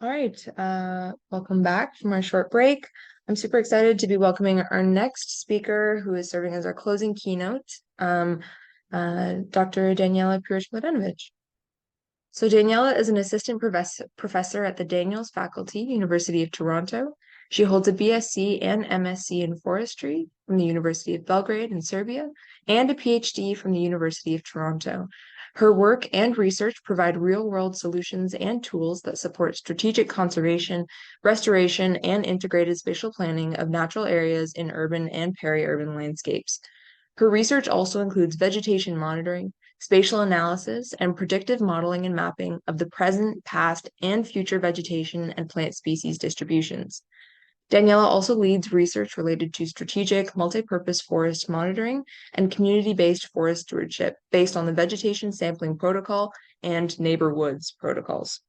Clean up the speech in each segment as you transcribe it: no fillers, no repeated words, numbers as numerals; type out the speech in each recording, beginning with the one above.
All right, welcome back from our short break. I'm super excited to be welcoming our next speaker, who is serving as our closing keynote, Dr. Daniela Pirish. So Daniela is an assistant professor at the Daniels Faculty, University of Toronto. She holds a BSc and MSc in forestry from the University of Belgrade in Serbia and a PhD from the University of Toronto. Her work and research provide real-world solutions and tools that support strategic conservation, restoration, and integrated spatial planning of natural areas in urban and peri-urban landscapes. Her research also includes vegetation monitoring, spatial analysis, and predictive modeling and mapping of the present, past, and future vegetation and plant species distributions. Daniela also leads research related to strategic multi-purpose forest monitoring and community-based forest stewardship based on the vegetation sampling protocol and neighbor woods protocols.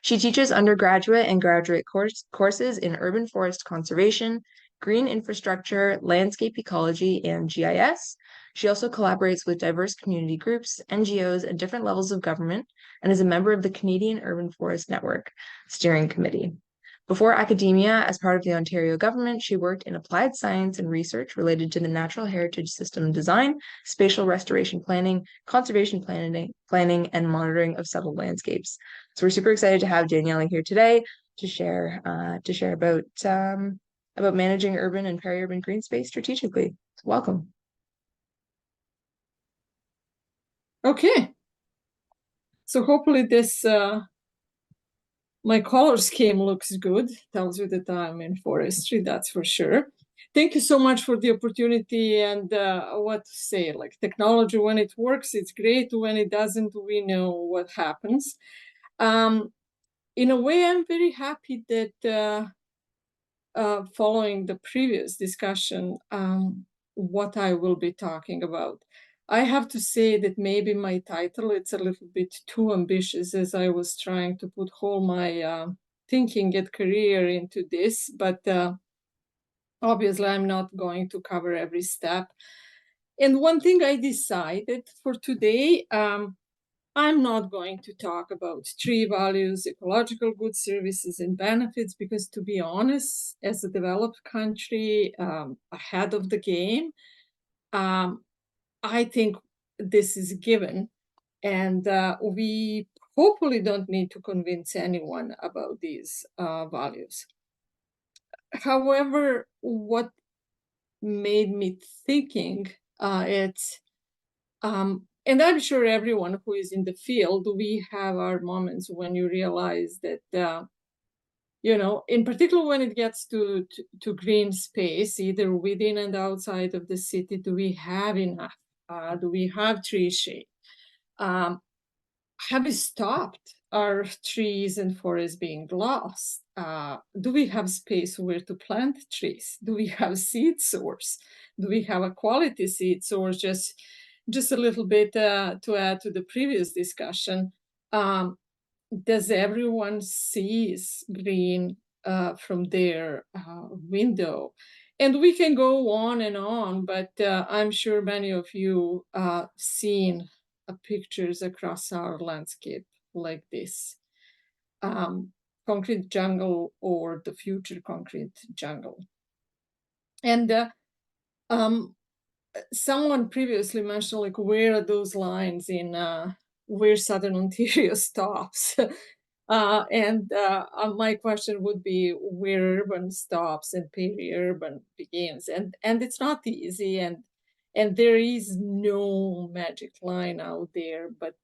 She teaches undergraduate and graduate courses in urban forest conservation, green infrastructure, landscape ecology, and GIS. She also collaborates with diverse community groups, NGOs, and different levels of government, and is a member of the Canadian Urban Forest Network Steering Committee. Before academia, as part of the Ontario government, she worked in applied science and research related to the natural heritage system design, spatial restoration planning, conservation planning, and monitoring of settled landscapes. So we're super excited to have Daniela here today to share about managing urban and peri-urban green space strategically. So welcome. Okay. So hopefully this my color scheme looks good. Tells you that I'm in forestry, that's for sure. Thank you so much for the opportunity and what to say, like technology, when it works, it's great. When it doesn't, we know what happens. In a way, I'm very happy that following the previous discussion, what I will be talking about. I have to say that maybe my title, it's a little bit too ambitious, as I was trying to put whole my thinking and career into this, but obviously I'm not going to cover every step. And one thing I decided for today, I'm not going to talk about tree values, ecological goods, services, and benefits, because to be honest, as a developed country ahead of the game, I think this is given. And we hopefully don't need to convince anyone about these values. However, what made me thinking it's and I'm sure everyone who is in the field, we have our moments when you realize that, in particular when it gets to green space, either within and outside of the city, do we have enough? Do we have tree shade? Have we stopped our trees and forests being lost? Do we have space where to plant trees? Do we have seed source? Do we have a quality seed source? Just a little bit to add to the previous discussion. Does everyone sees green from their window? And we can go on and on, but I'm sure many of you seen pictures across our landscape like this. Concrete jungle or the future concrete jungle. And someone previously mentioned, like, where are those lines in where Southern Ontario stops? And my question would be where urban stops and peri-urban begins. And it's not easy, and there is no magic line out there, but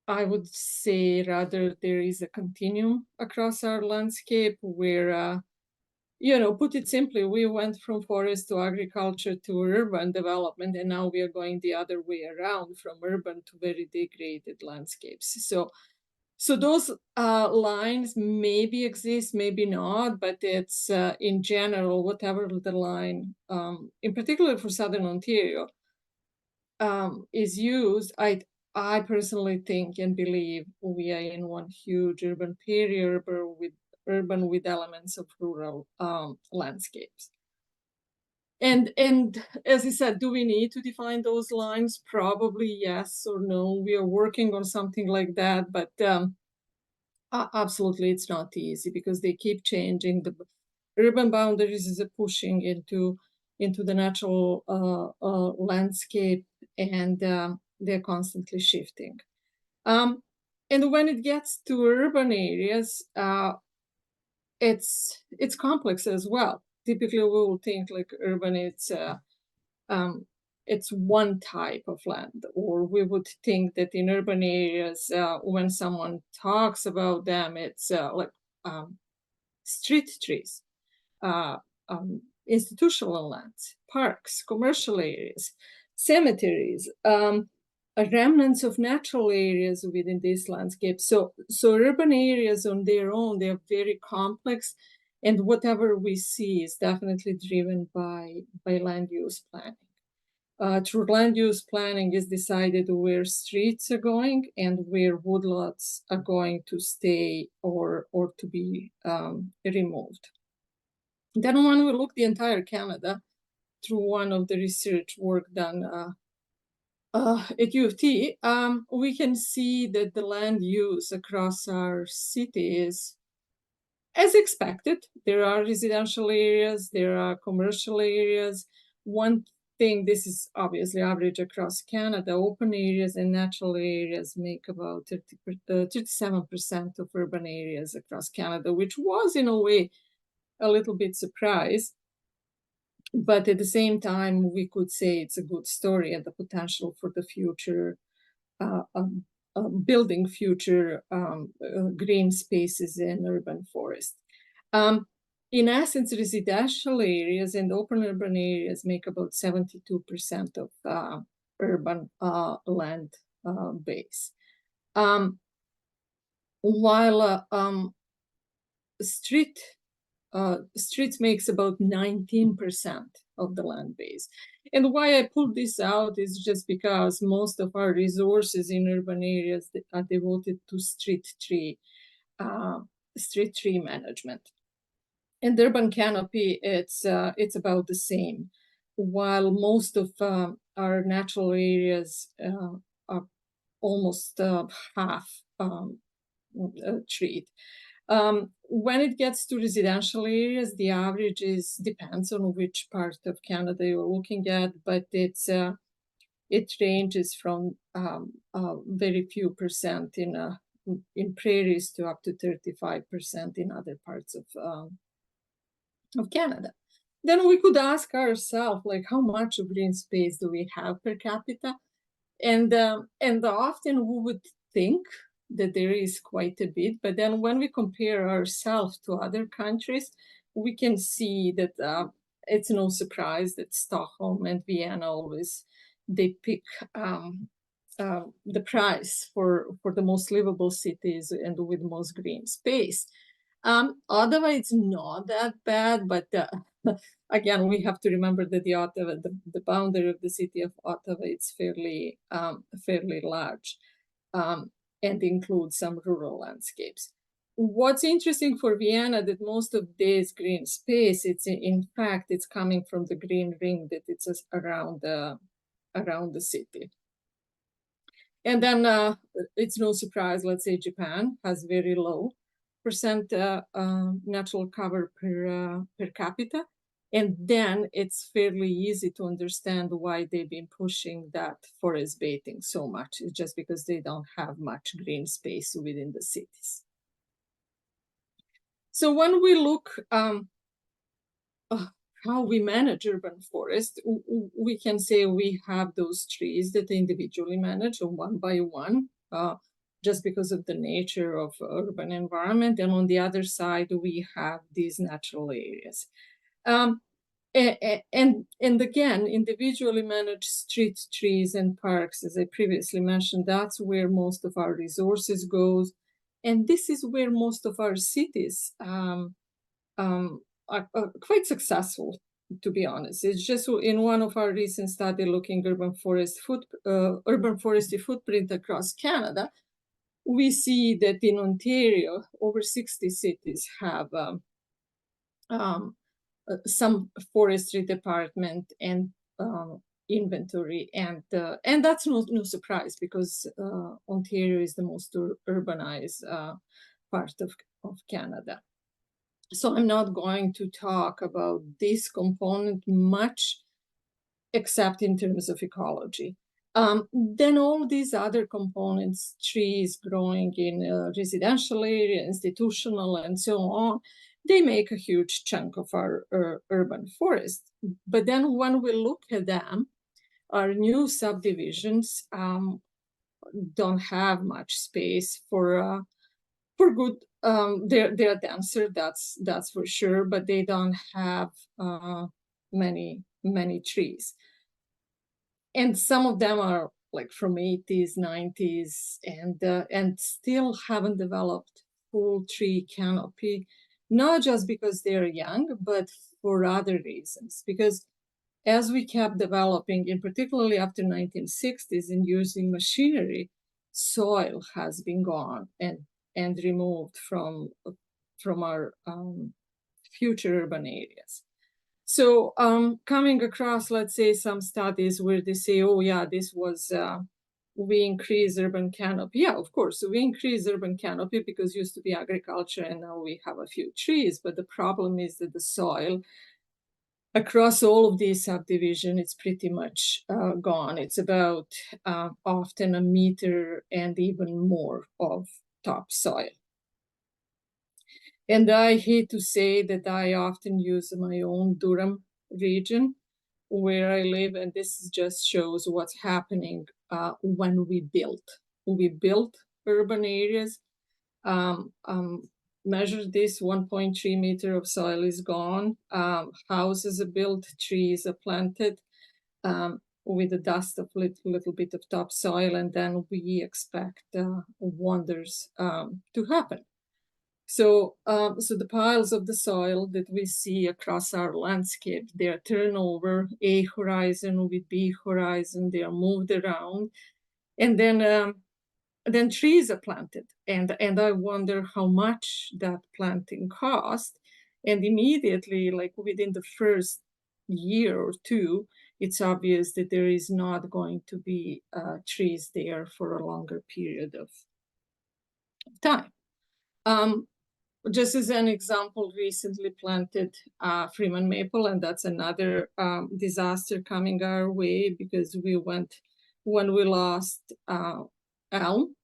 I would say rather there is a continuum across our landscape where, put it simply, we went from forest to agriculture to urban development, and now we are going the other way around, from urban to very degraded landscapes. So those lines maybe exist, maybe not, but it's in general, whatever the line, in particular for Southern Ontario, is used, I personally think and believe we are in one huge urban urban with elements of rural landscapes. And as I said, do we need to define those lines? Probably yes or no. We are working on something like that, but Absolutely, it's not easy because they keep changing. The urban boundaries is pushing into the natural landscape, and they're constantly shifting. Um, and when it gets to urban areas, it's complex as well. Typically, we will think like urban, it's one type of land, or we would think that in urban areas, when someone talks about them, it's like um, street trees, uh, institutional lands, parks, commercial areas, cemeteries, remnants of natural areas within this landscape. So urban areas on their own, they're very complex, and whatever we see is definitely driven by land use planning. Through land use planning is decided where streets are going and where woodlots are going to stay or to be removed. Then when we look the entire Canada through one of the research work done at U of T, we can see that the land use across our city is as expected. There are residential areas, there are commercial areas. One thing, this is obviously average across Canada, open areas and natural areas make about 37% of urban areas across Canada, which was in a way a little bit surprised. But at the same time, we could say it's a good story and the potential for the future, building future green spaces in urban forest. In essence, residential areas and open urban areas make about 72% of urban land base. While streets makes about 19% of the land base. And why I pulled this out is just because most of our resources in urban areas are devoted to street tree management. And the urban canopy, it's about the same. While most of our natural areas are almost half treed. When it gets to residential areas, the average depends on which part of Canada you're looking at, but it ranges from very few percent in prairies to up to 35% in other parts of Canada. Then we could ask ourselves, like, how much of green space do we have per capita? And often we would think that there is quite a bit, but then when we compare ourselves to other countries, we can see that it's no surprise that Stockholm and Vienna always they pick the prize for the most livable cities and with most green space. Ottawa, it's not that bad, but again, we have to remember that the boundary of the city of Ottawa, it's fairly large and includes some rural landscapes. What's interesting for Vienna that most of this green space, in fact, it's coming from the green ring that it's around the city. And then it's no surprise, let's say Japan has very low percent natural cover per capita. And then it's fairly easy to understand why they've been pushing that forest bathing so much. It's just because they don't have much green space within the cities. So when we look how we manage urban forest, we can say we have those trees that individually manage one by one, just because of the nature of urban environment. And on the other side, we have these natural areas. And again, individually managed street trees and parks, as I previously mentioned, that's where most of our resources goes. And this is where most of our cities are quite successful, to be honest. It's just in one of our recent study looking urban forestry footprint across Canada, we see that in Ontario, over 60 cities have some forestry department and inventory, and that's no surprise because Ontario is the most urbanized part of Canada. So I'm not going to talk about this component much, except in terms of ecology. Then all these other components, trees growing in residential area, institutional, and so on, they make a huge chunk of our urban forest. But then when we look at them, our new subdivisions don't have much space for good. They're denser, that's for sure, but they don't have many trees. And some of them are like from 80s, 90s, and still haven't developed full tree canopy, not just because they're young, but for other reasons. Because as we kept developing, and particularly after 1960s and using machinery, soil has been gone and removed from our future urban areas. So coming across, let's say, some studies where they say, oh yeah, this was, we increase urban canopy. Yeah, of course, we increase urban canopy because it used to be agriculture and now we have a few trees. But the problem is that the soil across all of these subdivisions, it's pretty much gone. It's about often a meter and even more of topsoil. And I hate to say that I often use my own Durham region where I live, and this just shows what's happening when we built. We built urban areas, measured this 1.3 meter of soil is gone. Houses are built, trees are planted with the dust of little bit of topsoil, and then we expect wonders to happen. So, so the piles of the soil that we see across our landscape, they are turned over A horizon with B horizon, they are moved around, and then trees are planted. And I wonder how much that planting cost. And immediately, like within the first year or two, it's obvious that there is not going to be trees there for a longer period of time. Just as an example, recently planted Freeman maple, and that's another disaster coming our way because when we lost elm,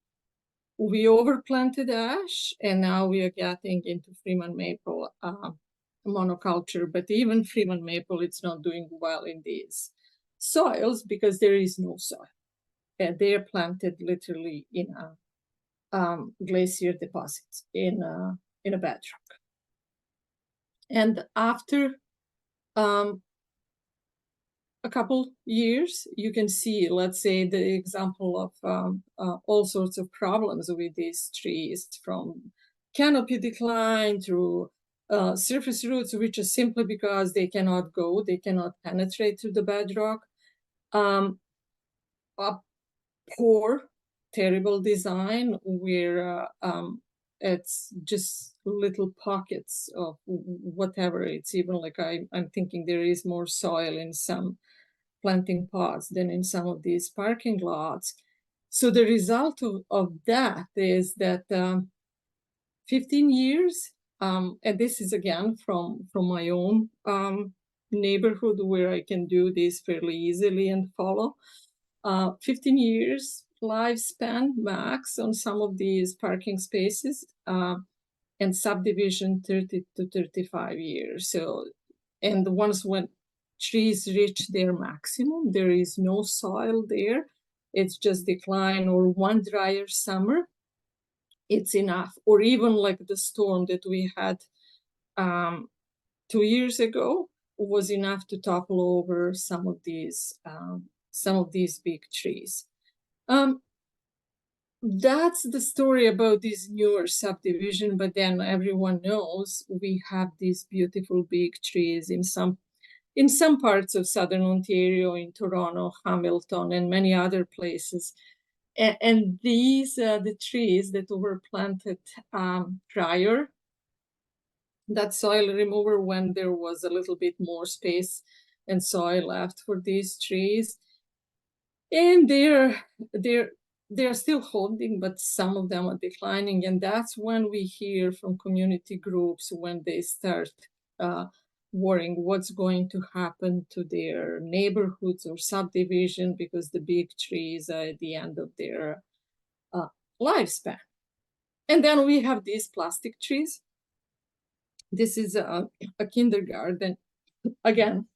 we overplanted ash, and now we are getting into Freeman maple monoculture. But even Freeman maple, it's not doing well in these soils because there is no soil. And they are planted literally in glacier deposits in a bedrock. And after a couple years, you can see, let's say, the example of all sorts of problems with these trees, from canopy decline through surface roots, which is simply because they cannot penetrate through the bedrock. A poor, terrible design where it's just little pockets of whatever. It's even like I'm thinking there is more soil in some planting pots than in some of these parking lots. So the result of that is that 15 years, and this is again from my own neighborhood where I can do this fairly easily and follow. 15 years lifespan max on some of these parking spaces, and subdivision 30 to 35 years. So, and once when trees reach their maximum, there is no soil there, it's just decline, or one drier summer, it's enough. Or even like the storm that we had 2 years ago was enough to topple over some of these big trees. That's the story about this newer subdivision, but then everyone knows we have these beautiful big trees in some parts of Southern Ontario, in Toronto, Hamilton, and many other places. And these are the trees that were planted prior that soil remover, when there was a little bit more space and soil left for these trees. And they're they're still holding, but some of them are declining. And that's when we hear from community groups when they start worrying what's going to happen to their neighborhoods or subdivision because the big trees are at the end of their lifespan. And then we have these plastic trees. This is a kindergarten. Again,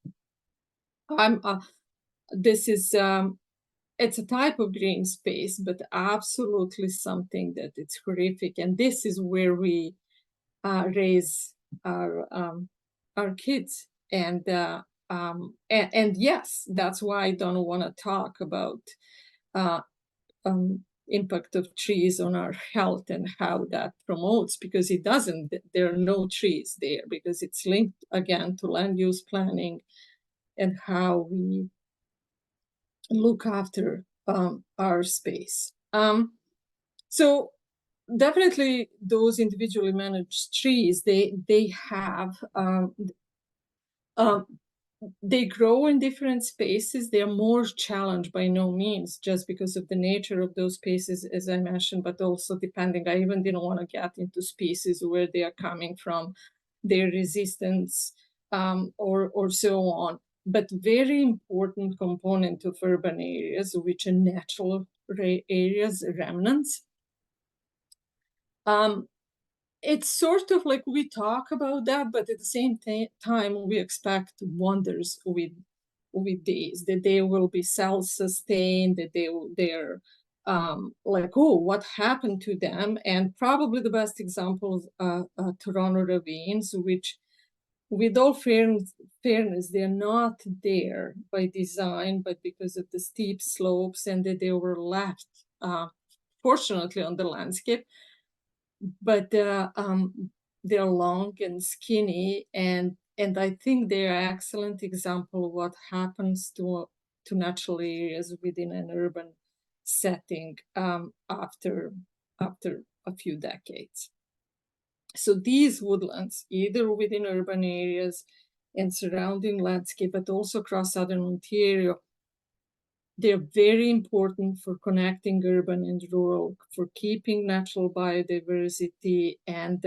this is it's a type of green space, but absolutely something that it's horrific. And this is where we raise our kids. And yes, that's why I don't want to talk about impact of trees on our health and how that promotes, because it doesn't. There are no trees there because it's linked again to land use planning and how we look after our space. So definitely those individually managed trees, they have they grow in different spaces. They're more challenged by no means just because of the nature of those spaces, as I mentioned, but also depending, I even didn't want to get into species where they are coming from, their resistance, or so on. But very important component of urban areas, which are natural areas, remnants. It's sort of like we talk about that, but at the same time, we expect wonders with these, that they will be self-sustained, that they're like, oh, what happened to them? And probably the best example is Toronto ravines, which, with all fairness, they're not there by design, but because of the steep slopes and that they were left, fortunately, on the landscape. But they're long and skinny, and I think they're an excellent example of what happens to natural areas within an urban setting after a few decades. So these woodlands, either within urban areas and surrounding landscape, but also across southern Ontario, they're very important for connecting urban and rural, for keeping natural biodiversity, and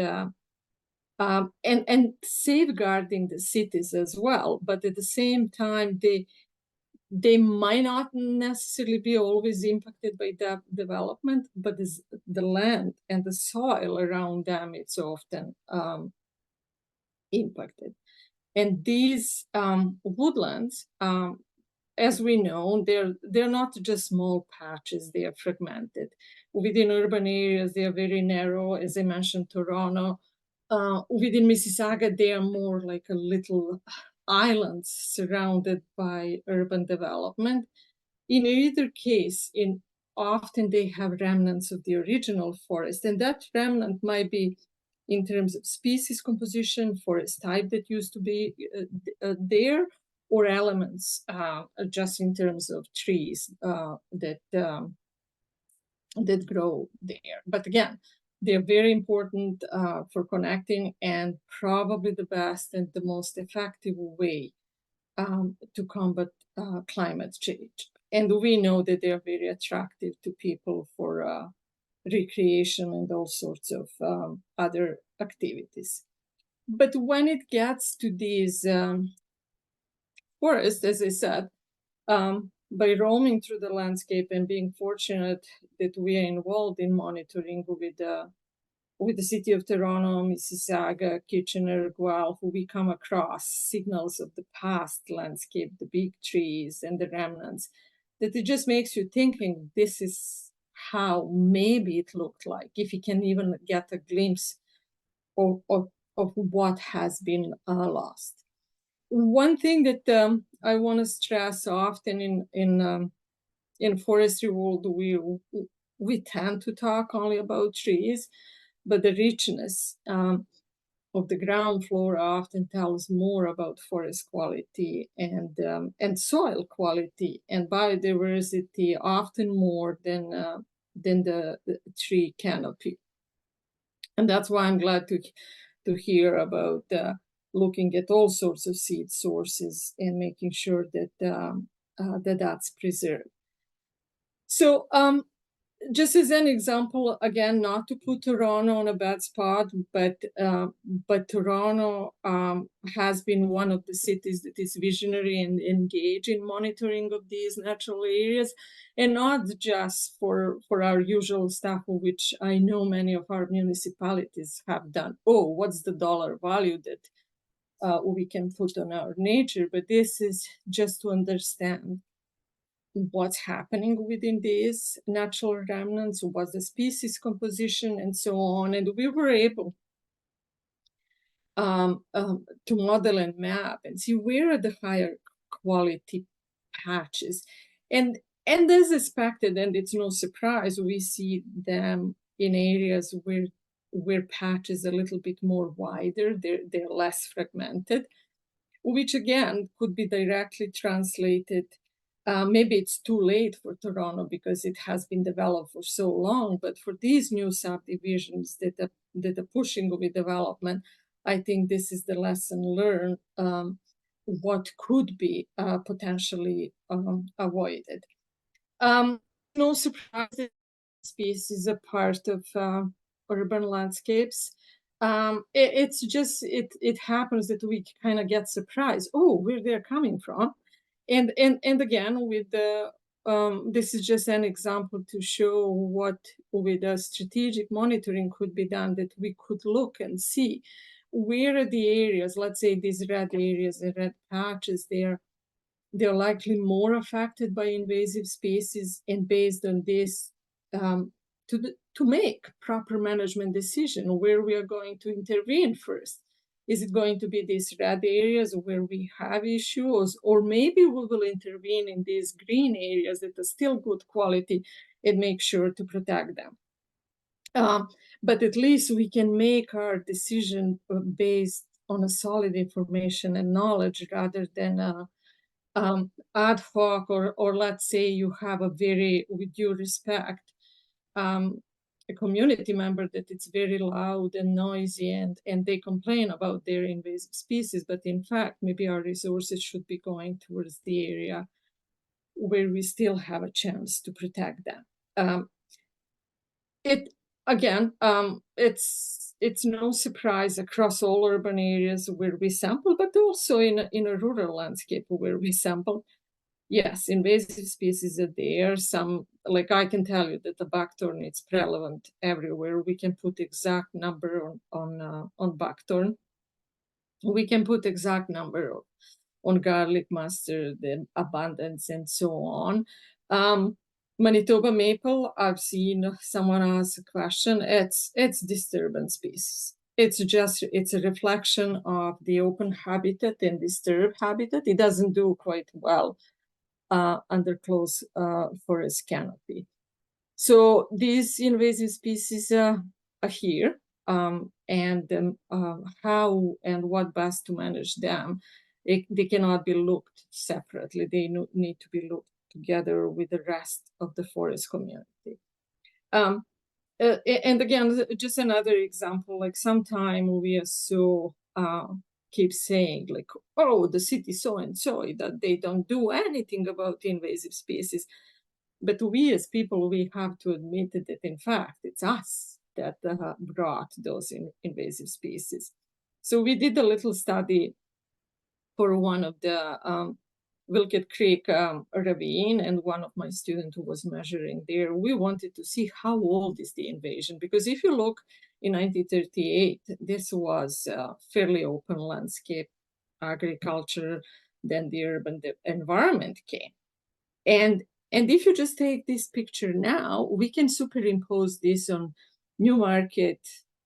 safeguarding the cities as well. But at the same time, they might not necessarily be always impacted by that development, but the land and the soil around them, it's often impacted. And these woodlands, as we know, they're not just small patches, they are fragmented. Within urban areas, they are very narrow, as I mentioned, Toronto. Within Mississauga, they are more like a little islands surrounded by urban development. In either case, often they have remnants of the original forest, and that remnant might be in terms of species composition, forest type that used to be there, or elements just in terms of trees that grow there. But again, they're very important for connecting, and probably the best and the most effective way to combat climate change. And we know that they're very attractive to people for recreation and all sorts of other activities. But when it gets to these forests, as I said, by roaming through the landscape and being fortunate that we are involved in monitoring with the city of Toronto, Mississauga, Kitchener, Guelph, we come across signals of the past landscape, the big trees and the remnants, that it just makes you thinking, this is how maybe it looked like, if you can even get a glimpse of what has been lost. One thing that I want to stress often in forestry world, we tend to talk only about trees, but the richness of the ground flora often tells more about forest quality and soil quality and biodiversity, often more than the tree canopy. And that's why I'm glad to hear about looking at all sorts of seed sources and making sure that that's preserved. So just as an example, again, not to put Toronto on a bad spot, but Toronto has been one of the cities that is visionary and engaged in monitoring of these natural areas, and not just for our usual stuff, which I know many of our municipalities have done. Oh, what's the dollar value that we can put on our nature? But this is just to understand what's happening within these natural remnants, what's the species composition, and so on. And we were able to model and map and see where are the higher quality patches. And as expected, and it's no surprise, we see them in areas where patches are a little bit more wider, they're less fragmented, which again could be directly translated. Maybe it's too late for Toronto because it has been developed for so long, but for these new subdivisions that are pushing with development, I think this is the lesson learned, what could be potentially avoided. No surprise that species are part of urban landscapes. It's just, it happens that we kind of get surprised, oh, where they're coming from. And again, with the, this is just an example to show what with a strategic monitoring could be done, that we could look and see where are the areas, let's say these red areas and red patches, they're likely more affected by invasive species, and based on this, to make proper management decision where we are going to intervene first. Is it going to be these red areas where we have issues, or maybe we will intervene in these green areas that are still good quality and make sure to protect them? But at least we can make our decision based on a solid information and knowledge, rather than ad hoc, or let's say you have a very, with due respect, a community member that it's very loud and noisy, and they complain about their invasive species, but in fact, maybe our resources should be going towards the area where we still have a chance to protect them. It again, it's no surprise across all urban areas where we sample, but also in a rural landscape where we sample. Yes, invasive species are there. Some, like I can tell you that the buckthorn, it's prevalent everywhere. We can put exact number on buckthorn. We can put exact number on garlic mustard, the abundance, and so on. Manitoba maple, I've seen someone ask a question. It's disturbance species. It's a reflection of the open habitat and disturbed habitat. It doesn't do quite well under close forest canopy. So these invasive species are here, and how and what best to manage them, they cannot be looked separately. They need to be looked together with the rest of the forest community. And again, just another example, like sometime we are so keep saying like, oh, the city so and so, that they don't do anything about invasive species. But we as people, we have to admit that in fact, it's us that brought those invasive species. So we did a little study for one of the Wilkett Creek ravine, and one of my students who was measuring there, we wanted to see how old is the invasion, because if you look in 1938, this was a fairly open landscape, agriculture, then the urban environment came. And if you just take this picture now, we can superimpose this on Newmarket,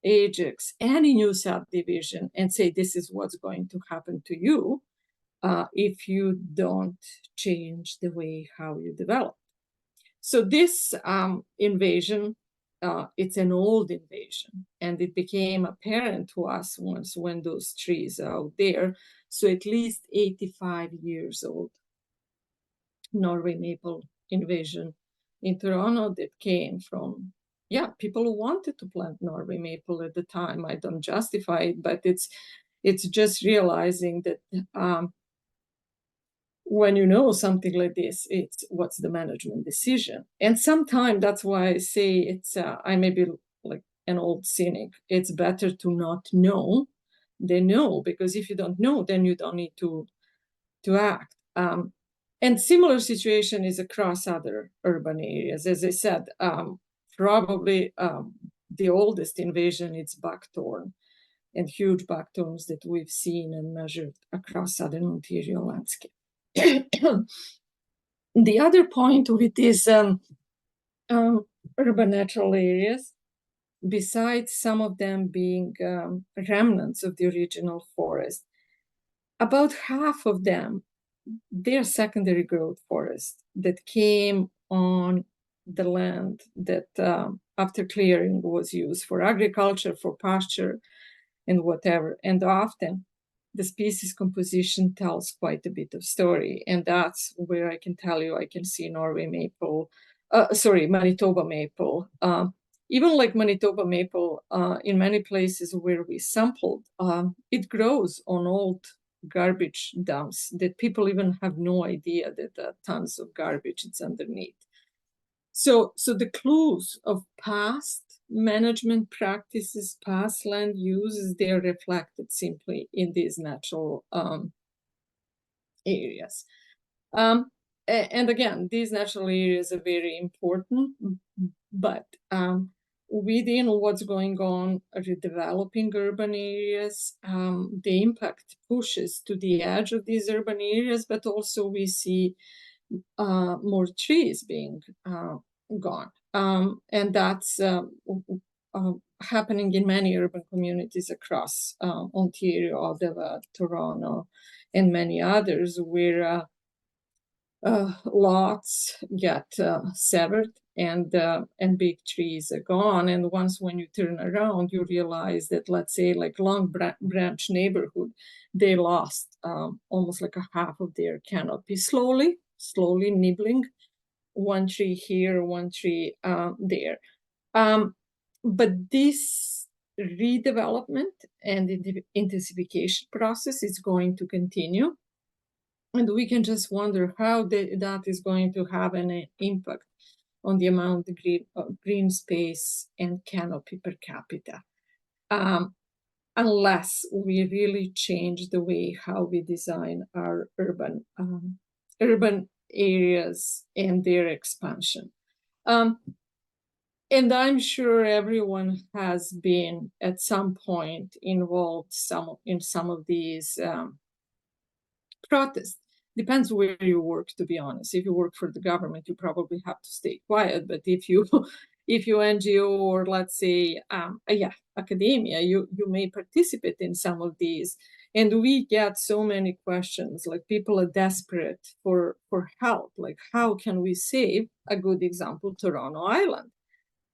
Ajax, any new subdivision, and say this is what's going to happen to you if you don't change the way how you develop. So this invasion, it's an old invasion, and it became apparent to us once when those trees are out there. So at least 85 years old Norway maple invasion in Toronto that came from, yeah, people who wanted to plant Norway maple at the time. I don't justify it, but it's just realizing that when you know something like this, it's what's the management decision. And sometimes that's why I say it's, I may be like an old cynic. It's better to not know than know, because if you don't know, then you don't need to act. And similar situation is across other urban areas. As I said, probably the oldest invasion is buckthorn, and huge buckthorns that we've seen and measured across southern Ontario landscape. The other point with these urban natural areas, besides some of them being remnants of the original forest, about half of them, they're secondary growth forests that came on the land that after clearing was used for agriculture, for pasture, and whatever. And often the species composition tells quite a bit of story. And that's where I can tell you, I can see Norway maple, Manitoba maple. Even like Manitoba maple, in many places where we sampled, it grows on old garbage dumps that people even have no idea that tons of garbage is underneath. So the clues of past management practices, past land uses, they're reflected simply in these natural areas. And again, these natural areas are very important, but within what's going on redeveloping urban areas, the impact pushes to the edge of these urban areas, but also we see more trees being gone. And that's happening in many urban communities across Ontario, Ottawa, Toronto, and many others, where lots get severed and big trees are gone. And once when you turn around, you realize that, let's say, like Long Branch neighborhood, they lost almost like a half of their canopy, slowly nibbling one tree here, one tree there. But this redevelopment and the intensification process is going to continue. And we can just wonder how that is going to have an impact on the amount of green space and canopy per capita, unless we really change the way how we design our urban areas and their expansion. And I'm sure everyone has been at some point involved in some of these protests. Depends where you work, to be honest. If you work for the government, you probably have to stay quiet. But if you NGO, or let's say academia, you may participate in some of these. And we get so many questions, like people are desperate for help, like how can we save, a good example, Toronto Island.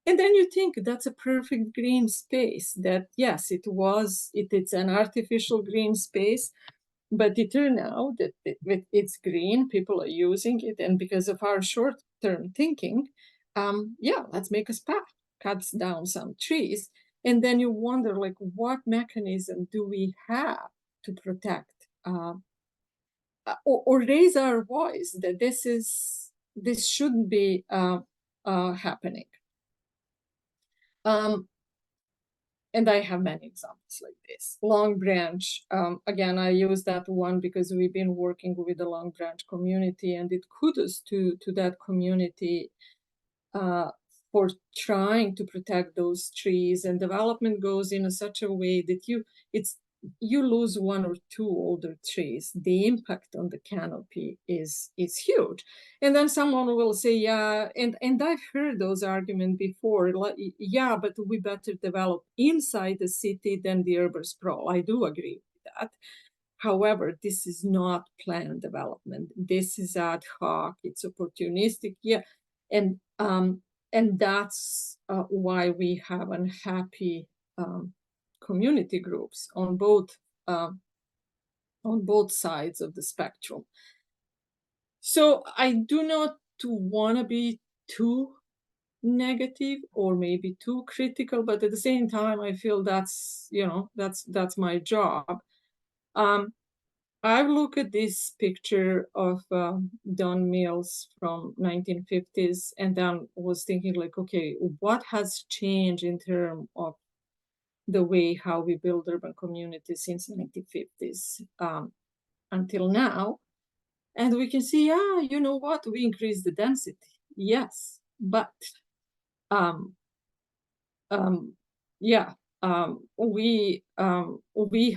And then you think that's a perfect green space, that yes, it's an artificial green space, but it turned out that it's green, people are using it, and because of our short-term thinking, let's make a spa, cuts down some trees, and then you wonder, like, what mechanism do we have to protect or raise our voice that this shouldn't be happening. And I have many examples like this. Long Branch, again, I use that one because we've been working with the Long Branch community, and it kudos to that community for trying to protect those trees. And development goes in such a way that you lose one or two older trees, the impact on the canopy is huge. And then someone will say, yeah, and I've heard those arguments before, like, yeah, but we better develop inside the city than the urban sprawl. I do agree with that. However, this is not planned development. This is ad hoc, it's opportunistic, yeah. And that's why we have unhappy community groups on both sides of the spectrum. So I do not want to be too negative or maybe too critical, but at the same time, I feel that's my job. I've looked at this picture of Don Mills from 1950s and then was thinking like, okay, what has changed in terms of the way how we build urban communities since 1950s until now? And we can see, yeah, you know what, we increased the density. Yes, but um, um, yeah, we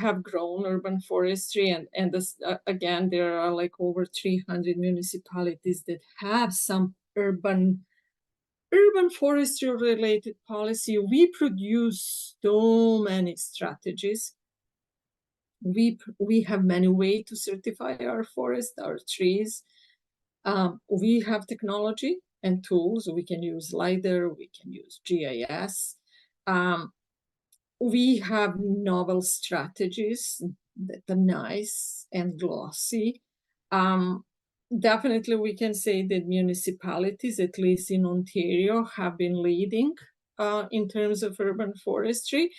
have grown urban forestry, and this, again, there are like over 300 municipalities that have some urban forestry related policy. We produce so many strategies. We have many ways to certify our forest, our trees. We have technology and tools. We can use LiDAR, we can use GIS. We have novel strategies that are nice and glossy. Definitely, we can say that municipalities, at least in Ontario, have been leading in terms of urban forestry.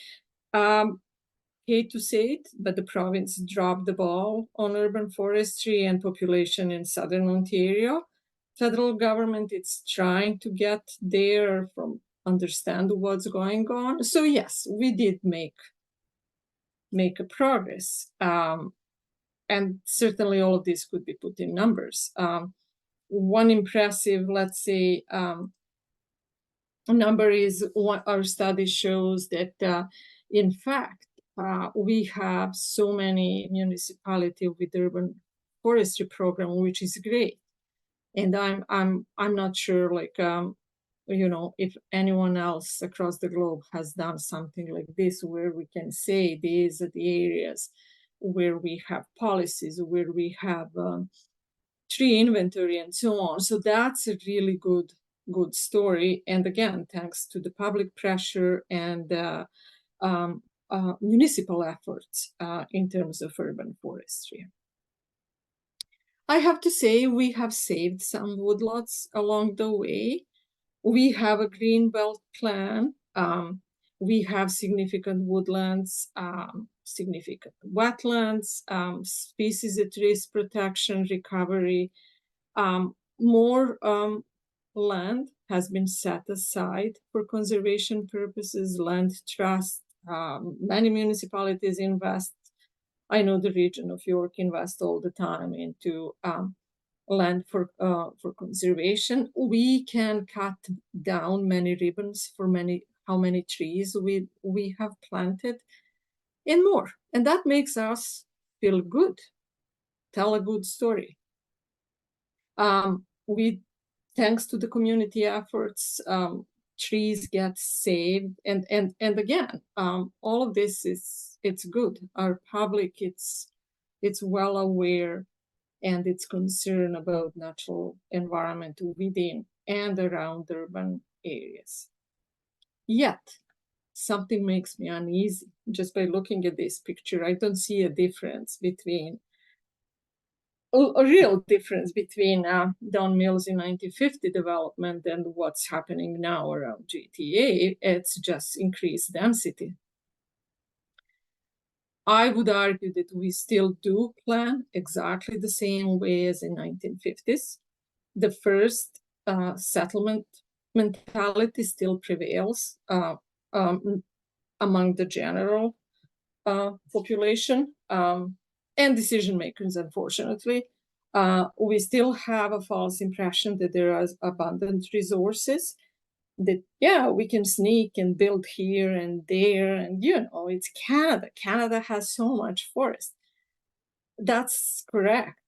Hate to say it, but the province dropped the ball on urban forestry and population in southern Ontario. Federal government is trying to get there from understand what's going on. So yes, we did make a progress. And certainly all of this could be put in numbers. One impressive, let's say, number is what our study shows that in fact, we have so many municipalities with urban forestry program, which is great. And I'm not sure, like, if anyone else across the globe has done something like this, where we can say these are the areas where we have policies, where we have tree inventory and so on. So that's a really good story. And again, thanks to the public pressure and municipal efforts in terms of urban forestry. I have to say, we have saved some woodlots along the way. We have a green belt plan. We have significant woodlands, significant wetlands, species at risk protection, recovery. More land has been set aside for conservation purposes, land trust. Many municipalities invest. I know the region of York invests all the time into land for conservation. We can cut down many ribbons for how many trees we have planted and more. And that makes us feel good, tell a good story. We, thanks to the community efforts, trees get saved, and again, all of this it's good. Our public, it's well aware, and it's concerned about natural environment within and around urban areas. Yet, something makes me uneasy just by looking at this picture. I don't see a difference between a real difference between Don Mills in 1950 development and what's happening now around GTA. It's just increased density. I would argue that we still do plan exactly the same way as in 1950s. The first settlement mentality still prevails among the general population and decision makers, unfortunately. We still have a false impression that there are abundant resources, that, yeah, we can sneak and build here and there, and it's Canada. Canada has so much forest. That's correct,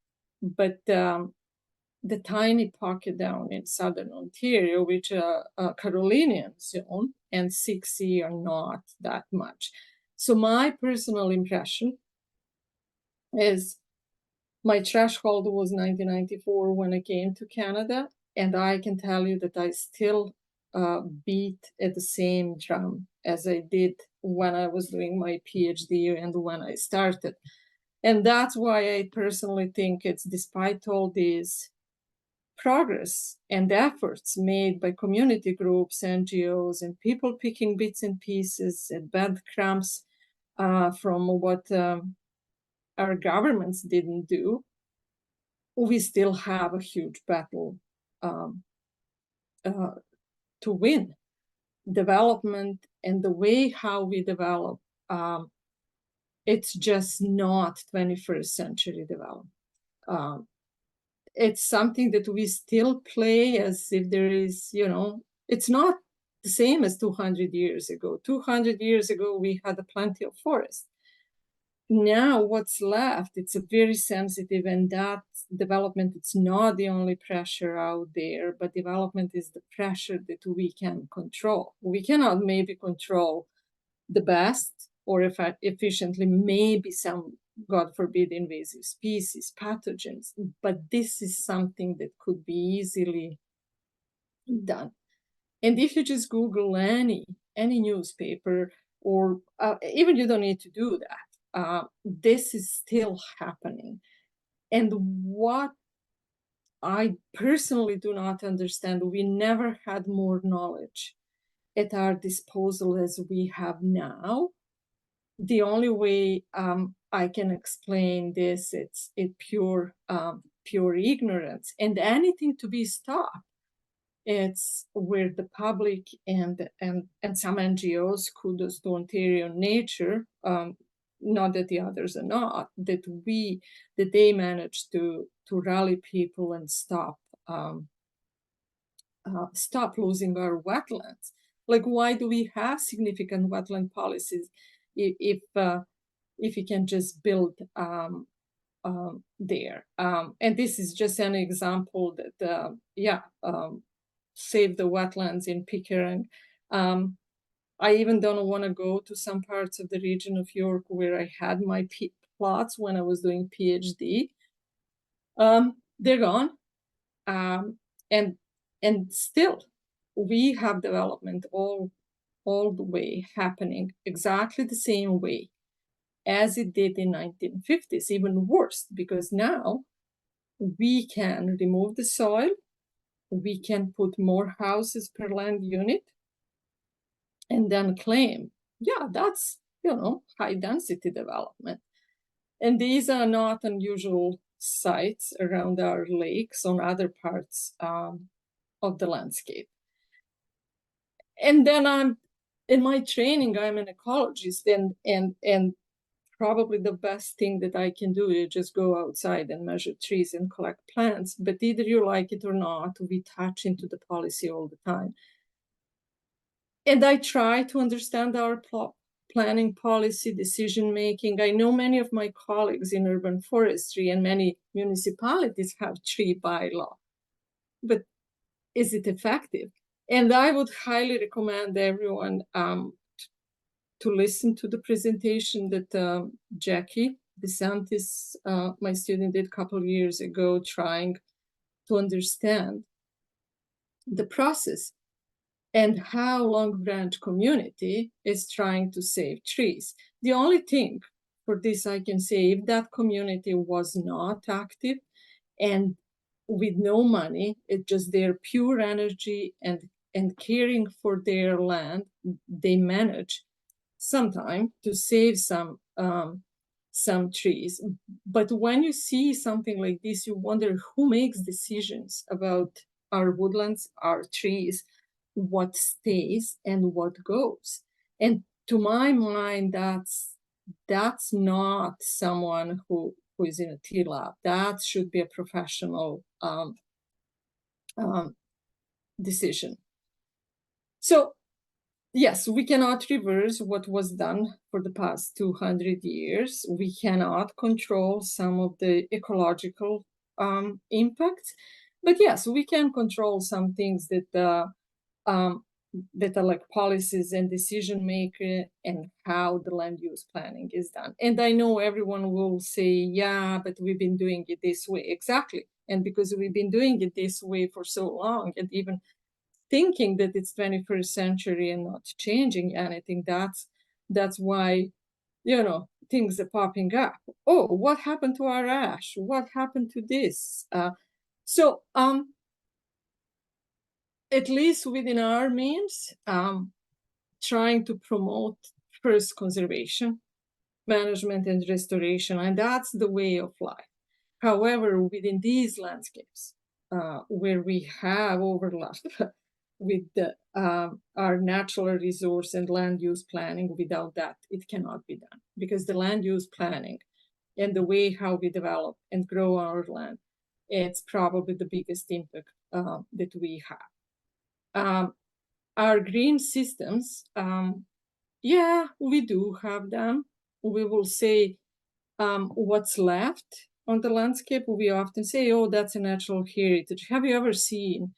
but the tiny pocket down in southern Ontario, which are Carolinian zone, and 6C are not that much. So my personal impression is, my threshold was 1994 when I came to Canada, and I can tell you that I still beat at the same drum as I did when I was doing my PhD and when I started. And that's why I personally think it's, despite all these progress and efforts made by community groups, NGOs, and people picking bits and pieces and breadcrumbs from what our governments didn't do, we still have a huge battle to win. Development and the way how we develop, it's just not 21st century development. It's something that we still play as if there is, it's not the same as 200 years ago. 200 years ago, we had plenty of forest. Now what's left, it's a very sensitive, and that development, it's not the only pressure out there, but development is the pressure that we can control. We cannot maybe control the best or efficiently, maybe some, God forbid, invasive species, pathogens, but this is something that could be easily done. And if you just Google any newspaper, or even you don't need to do that, this is still happening. And what I personally do not understand, we never had more knowledge at our disposal as we have now. The only way I can explain this, it's pure ignorance, and anything to be stopped. It's where the public and some NGOs, kudos to Ontario Nature, not that the others are not, that they managed to rally people and stop losing our wetlands. Like, why do we have significant wetland policies if you can just build there? And this is just an example that, save the wetlands in Pickering. I even don't want to go to some parts of the region of York where I had my plots when I was doing PhD. They're gone. And still, we have development all the way happening exactly the same way as it did in 1950s, even worse, because now we can remove the soil, we can put more houses per land unit, and then claim, yeah, that's, high density development. And these are not unusual sites around our lakes on other parts of the landscape. And then in my training, I'm an ecologist, and probably the best thing that I can do is just go outside and measure trees and collect plants. But either you like it or not, we touch into the policy all the time. And I try to understand our planning policy, decision making. I know many of my colleagues in urban forestry and many municipalities have tree bylaw, but is it effective? And I would highly recommend everyone to listen to the presentation that Jackie DeSantis, my student, did a couple of years ago, trying to understand the process and how Long Branch community is trying to save trees. The only thing for this I can say, if that community was not active and with no money, it's just their pure energy and caring for their land, they manage sometime to save some trees. But when you see something like this, you wonder who makes decisions about our woodlands, our trees, what stays and what goes. And to my mind, that's not someone who is in a T-lab. That should be a professional decision. So yes, we cannot reverse what was done for the past 200 years. We cannot control some of the ecological impacts, but yes, we can control some things that are like policies and decision maker and how the land use planning is done. And I know everyone will say, yeah, but we've been doing it this way. Exactly. And because we've been doing it this way for so long, and even thinking that it's 21st century and not changing anything, that's why, things are popping up. Oh, what happened to our ash? What happened to this? So at least within our means, trying to promote first conservation, management and restoration, and that's the way of life. However, within these landscapes, where we have overlap with our natural resource and land use planning, without that, it cannot be done, because the land use planning and the way how we develop and grow our land, it's probably the biggest impact that we have. Our green systems, yeah, we do have them. We will say what's left on the landscape. We often say, oh, that's a natural heritage. Have you ever seen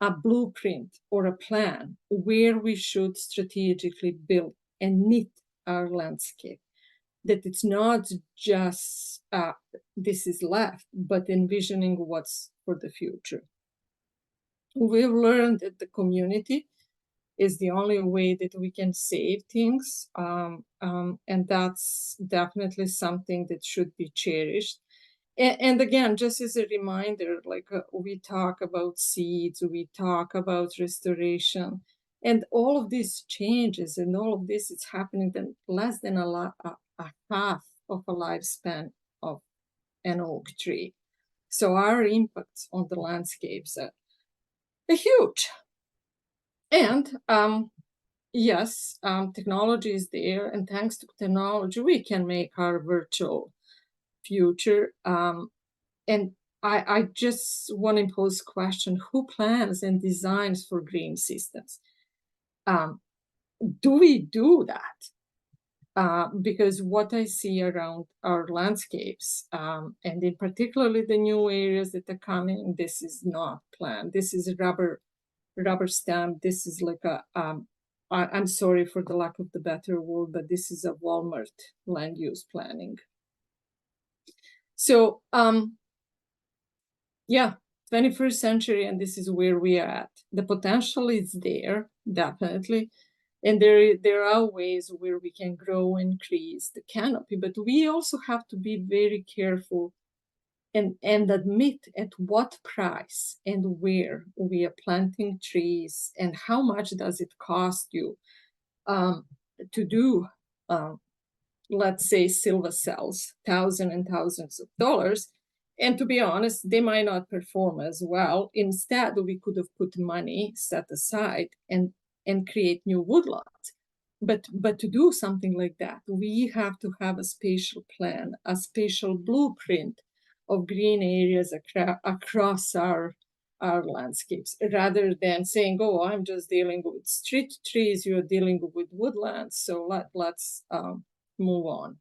a blueprint or a plan where we should strategically build and knit our landscape? That it's not just this is left, but envisioning what's for the future. We've learned that the community is the only way that we can save things. And that's definitely something that should be cherished. And again, just as a reminder, like we talk about seeds, we talk about restoration, and all of these changes and all of this is happening in less than a half of a lifespan of an oak tree. So our impacts on the landscapes are huge. And yes, technology is there, and thanks to technology, we can make our virtual future. And I just want to pose a question: who plans and designs for green systems? Do we do that? Because what I see around our landscapes, and in particularly the new areas that are coming, this is not planned. This is rubber stamp. This is like a I'm sorry for the lack of the better word, but this is a Walmart land use planning. So yeah, 21st century, and this is where we are at. The potential is there, definitely. And there are ways where we can grow and increase the canopy, but we also have to be very careful and admit at what price and where we are planting trees, and how much does it cost you to do, let's say, silver cells, thousands and thousands of dollars. And to be honest, they might not perform as well. Instead, we could have put money set aside and create new woodlots. But to do something like that, we have to have a spatial plan, a spatial blueprint of green areas across our landscapes, rather than saying, oh, I'm just dealing with street trees, you're dealing with woodlands, so let's move on.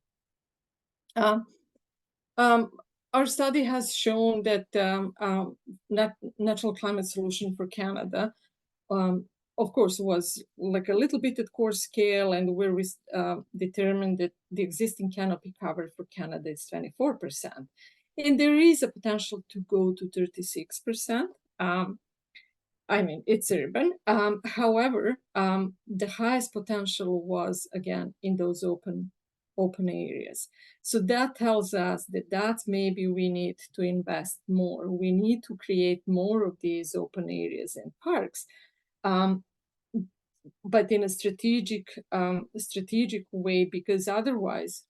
Our study has shown that natural climate solution for Canada, of course, was like a little bit at core scale, and where we determined that the existing canopy cover for Canada is 24%. And there is a potential to go to 36%. I mean, it's urban. However, the highest potential was, again, in those open areas. So that tells us that maybe we need to invest more. We need to create more of these open areas and parks, but in a strategic way, because otherwise,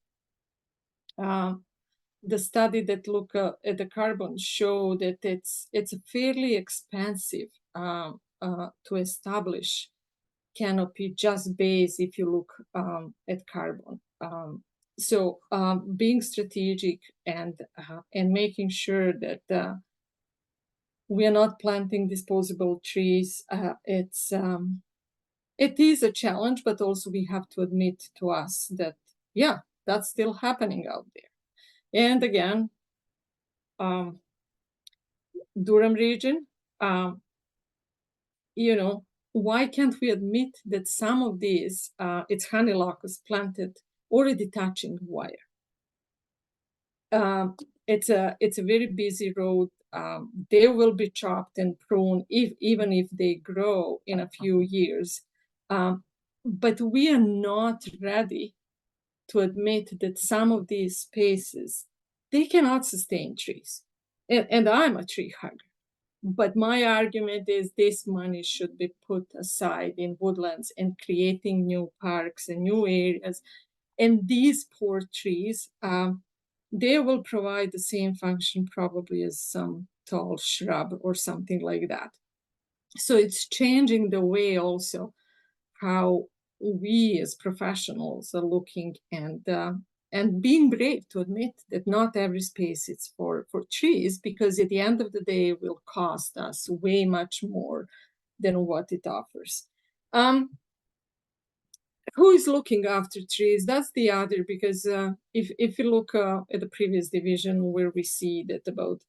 the study that look at the carbon show that it's fairly expensive to establish canopy just based if you look at carbon. So being strategic and making sure that we are not planting disposable trees, it is a challenge, but also we have to admit to us that, yeah, that's still happening out there. And again, Durham region, why can't we admit that some of these, it's honey locust planted already touching wire? It's a very busy road. They will be chopped and pruned even if they grow in a few years. But we are not ready to admit that some of these spaces, they cannot sustain trees. And I'm a tree hugger. But my argument is this money should be put aside in woodlands and creating new parks and new areas And these poor trees, they will provide the same function probably as some tall shrub or something like that. So it's changing the way also how we as professionals are looking, and being brave to admit that not every space is for trees, because at the end of the day it will cost us way much more than what it offers. Who is looking after trees? That's the other, because if you look at the previous division, where we see that about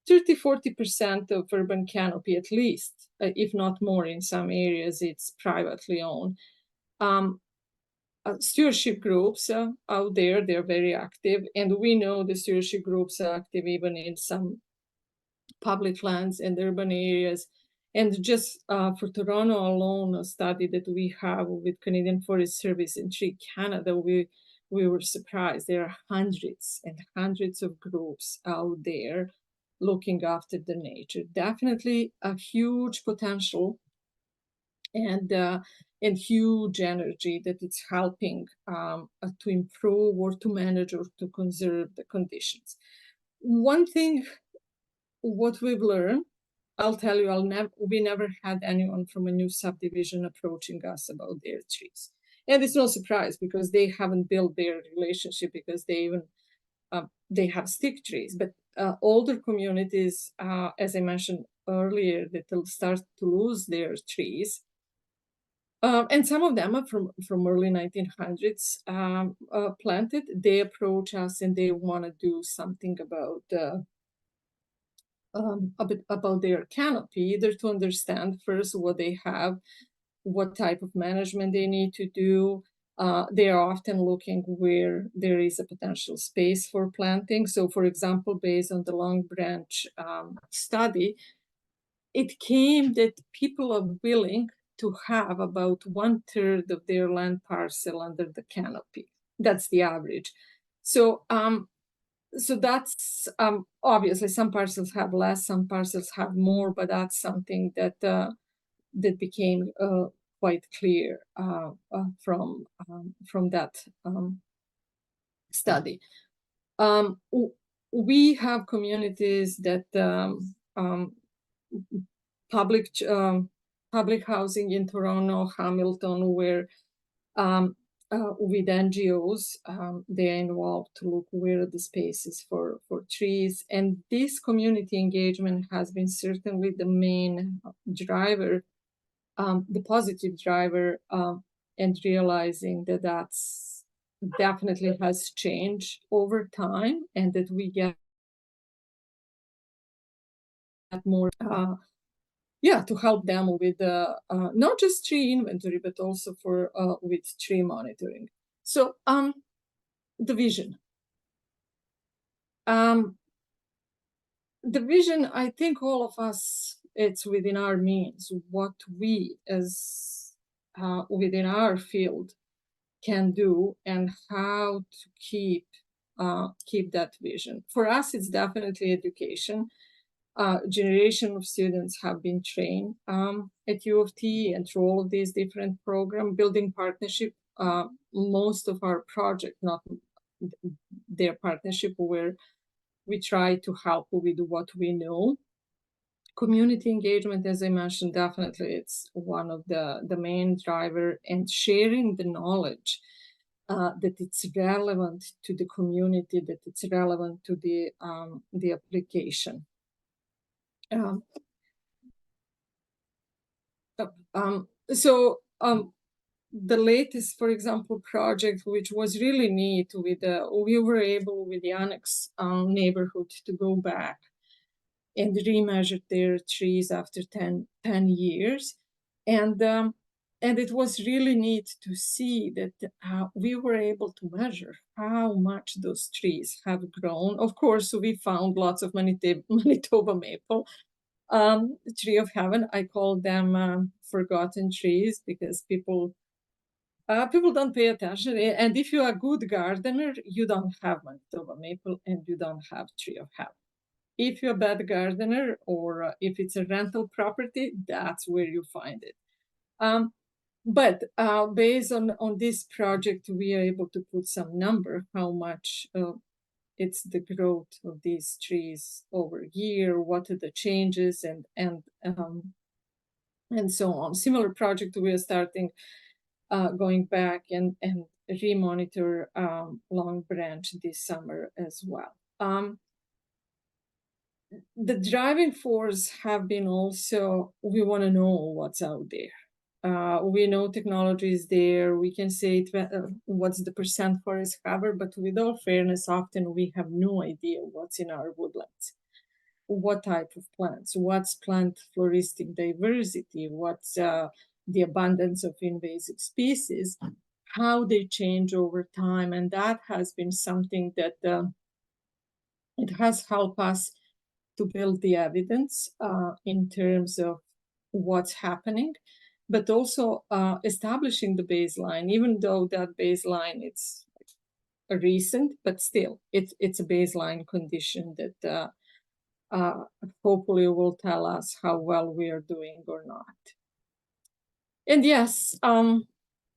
30-40% of urban canopy, at least, if not more in some areas, it's privately owned. Stewardship groups out there, they're very active, and we know the stewardship groups are active even in some public lands and urban areas. And just for Toronto alone, a study that we have with Canadian Forest Service in Tree Canada, we were surprised. There are hundreds and hundreds of groups out there looking after the nature. Definitely a huge potential and huge energy that it's helping to improve or to manage or to conserve the conditions. One thing, what we've learned, I'll tell you, we never had anyone from a new subdivision approaching us about their trees. And it's no surprise, because they haven't built their relationship, because they have stick trees. But older communities, as I mentioned earlier, that will start to lose their trees. And some of them are from early 1900s planted. They approach us and they want to do something about their canopy, either to understand first what they have, what type of management they need to do. They are often looking where there is a potential space for planting. So, for example, based on the Long Branch study, it came that people are willing to have about 1/3 of their land parcel under the canopy. That's the average. So, so that's obviously some parcels have less, some parcels have more, but that's something that that became quite clear from that study. We have communities that public housing in Toronto, Hamilton, where with NGOs, they're involved to look where are the spaces for trees. And this community engagement has been certainly the main driver, the positive driver, and realizing that that's definitely has changed over time, and that we get more to help them with not just tree inventory, but also for with tree monitoring. So the vision. The vision, I think all of us, it's within our means, what we as within our field can do, and how to keep that vision. For us, it's definitely education. Generation of students have been trained at U of T and through all of these different programs, building partnership. Most of our project, not their partnership, where we try to help with what we know. Community engagement, as I mentioned, definitely it's one of the main driver, and sharing the knowledge that it's relevant to the community, that it's relevant to the application. The latest, for example, project, which was really neat, with we were able with the annex neighborhood to go back and remeasure their trees after 10 years. And it was really neat to see that we were able to measure how much those trees have grown. Of course, we found lots of Manitoba maple, tree of heaven. I call them forgotten trees, because people don't pay attention. And if you're a good gardener, you don't have Manitoba maple and you don't have tree of heaven. If you're a bad gardener, or if it's a rental property, that's where you find it. But based on this project, we are able to put some number, how much it's the growth of these trees over year, what are the changes, and so on. Similar project we are starting going back and remonitor Long Branch this summer as well. The driving force have been also, we want to know what's out there. We know technology is there. We can say what's the percent forest cover, but with all fairness, often we have no idea what's in our woodlands. What type of plants, what's plant floristic diversity, what's the abundance of invasive species, how they change over time. And that has been something that it has helped us to build the evidence in terms of what's happening, but also establishing the baseline, even though that baseline it's recent, but still it's a baseline condition that hopefully will tell us how well we are doing or not. And yes,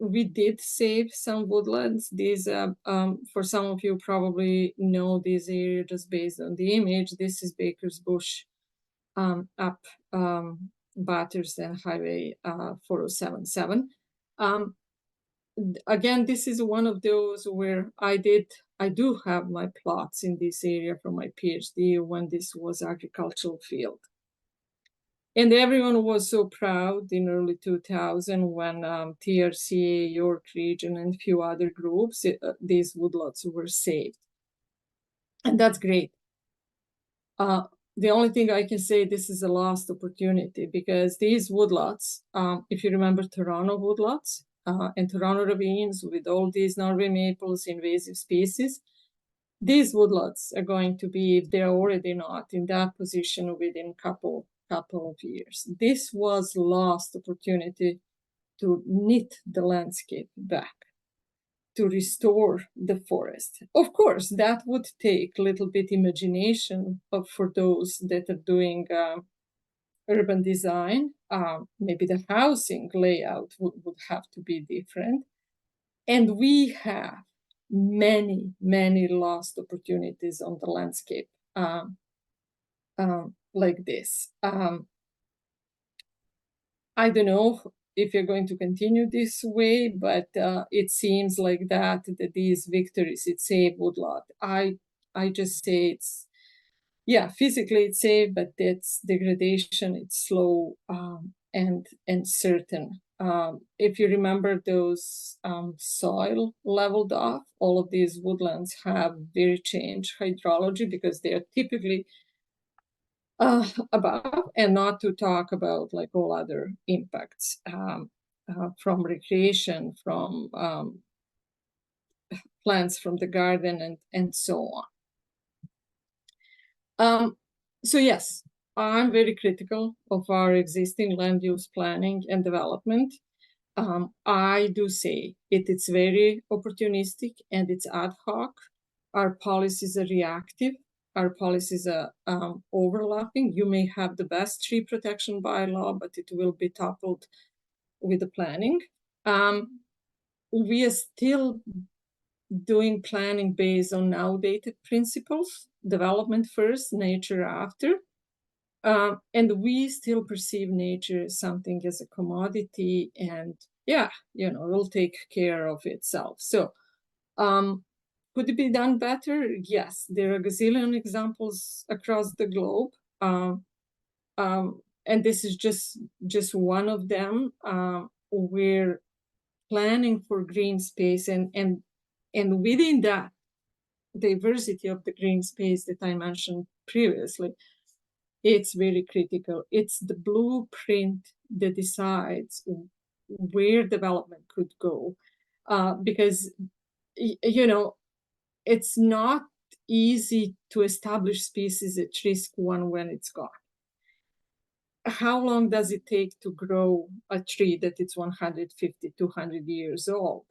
we did save some woodlands. These, for some of you probably know this area just based on the image. This is Baker's Bush up Battersea Highway 4077. Again, this is one of those where I do have my plots in this area from my PhD when this was agricultural field. And everyone was so proud in early 2000 when TRCA, York Region, and a few other groups, these woodlots were saved. And that's great. The only thing I can say, this is a lost opportunity because these woodlots, if you remember Toronto woodlots and Toronto ravines with all these Norway maples, invasive species, these woodlots are going to be, if they're already not, in that position within couple of years. This was lost opportunity to knit the landscape back, to restore the forest. Of course, that would take a little bit imagination for those that are doing urban design. Maybe the housing layout would have to be different. And we have many, many lost opportunities on the landscape like this. I don't know if you're going to continue this way, but it seems like that these victories, it's safe woodlot. I just say it's, yeah, physically it's safe, but it's degradation, it's slow and certain. If you remember those soil leveled off, all of these woodlands have very changed hydrology because they are typically above, and not to talk about like all other impacts from recreation, from plants from the garden, and so on. So yes, I'm very critical of our existing land use planning and development. I do say it's very opportunistic and it's ad hoc. Our policies are reactive. Our policies are overlapping. You may have the best tree protection bylaw, but it will be toppled with the planning. We are still doing planning based on outdated principles, development first, nature after. And we still perceive nature as something as a commodity and yeah, you know, it will take care of itself. So could it be done better? Yes, there are a gazillion examples across the globe. And this is just one of them. We're planning for green space and within that diversity of the green space that I mentioned previously, it's very critical. It's the blueprint that decides where development could go. Because, you know, it's not easy to establish species at risk one when it's gone. How long does it take to grow a tree that it's 150, 200 years old?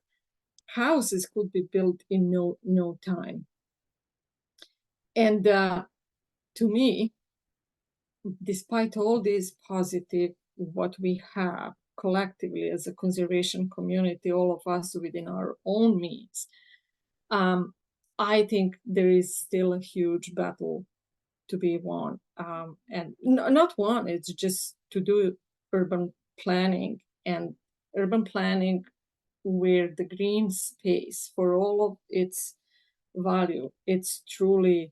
Houses could be built in no time. And to me, despite all this positive, what we have, collectively as a conservation community, all of us within our own means, I think there is still a huge battle to be won. And not won, it's just to do urban planning, and urban planning where the green space, for all of its value, it's truly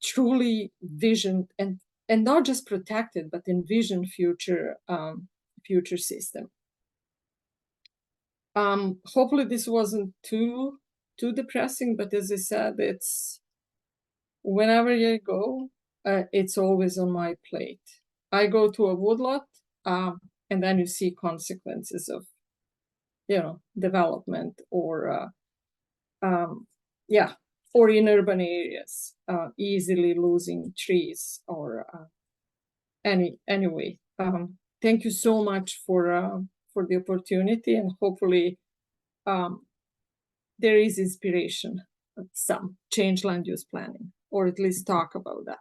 truly visioned and not just protected, but envision future future system. Hopefully this wasn't too depressing, but as I said, it's whenever I go, it's always on my plate. I go to a woodlot, and then you see consequences of, development or or in urban areas, easily losing trees or anyway. Thank you so much for the opportunity, and hopefully there is inspiration, some change land use planning, or at least talk about that.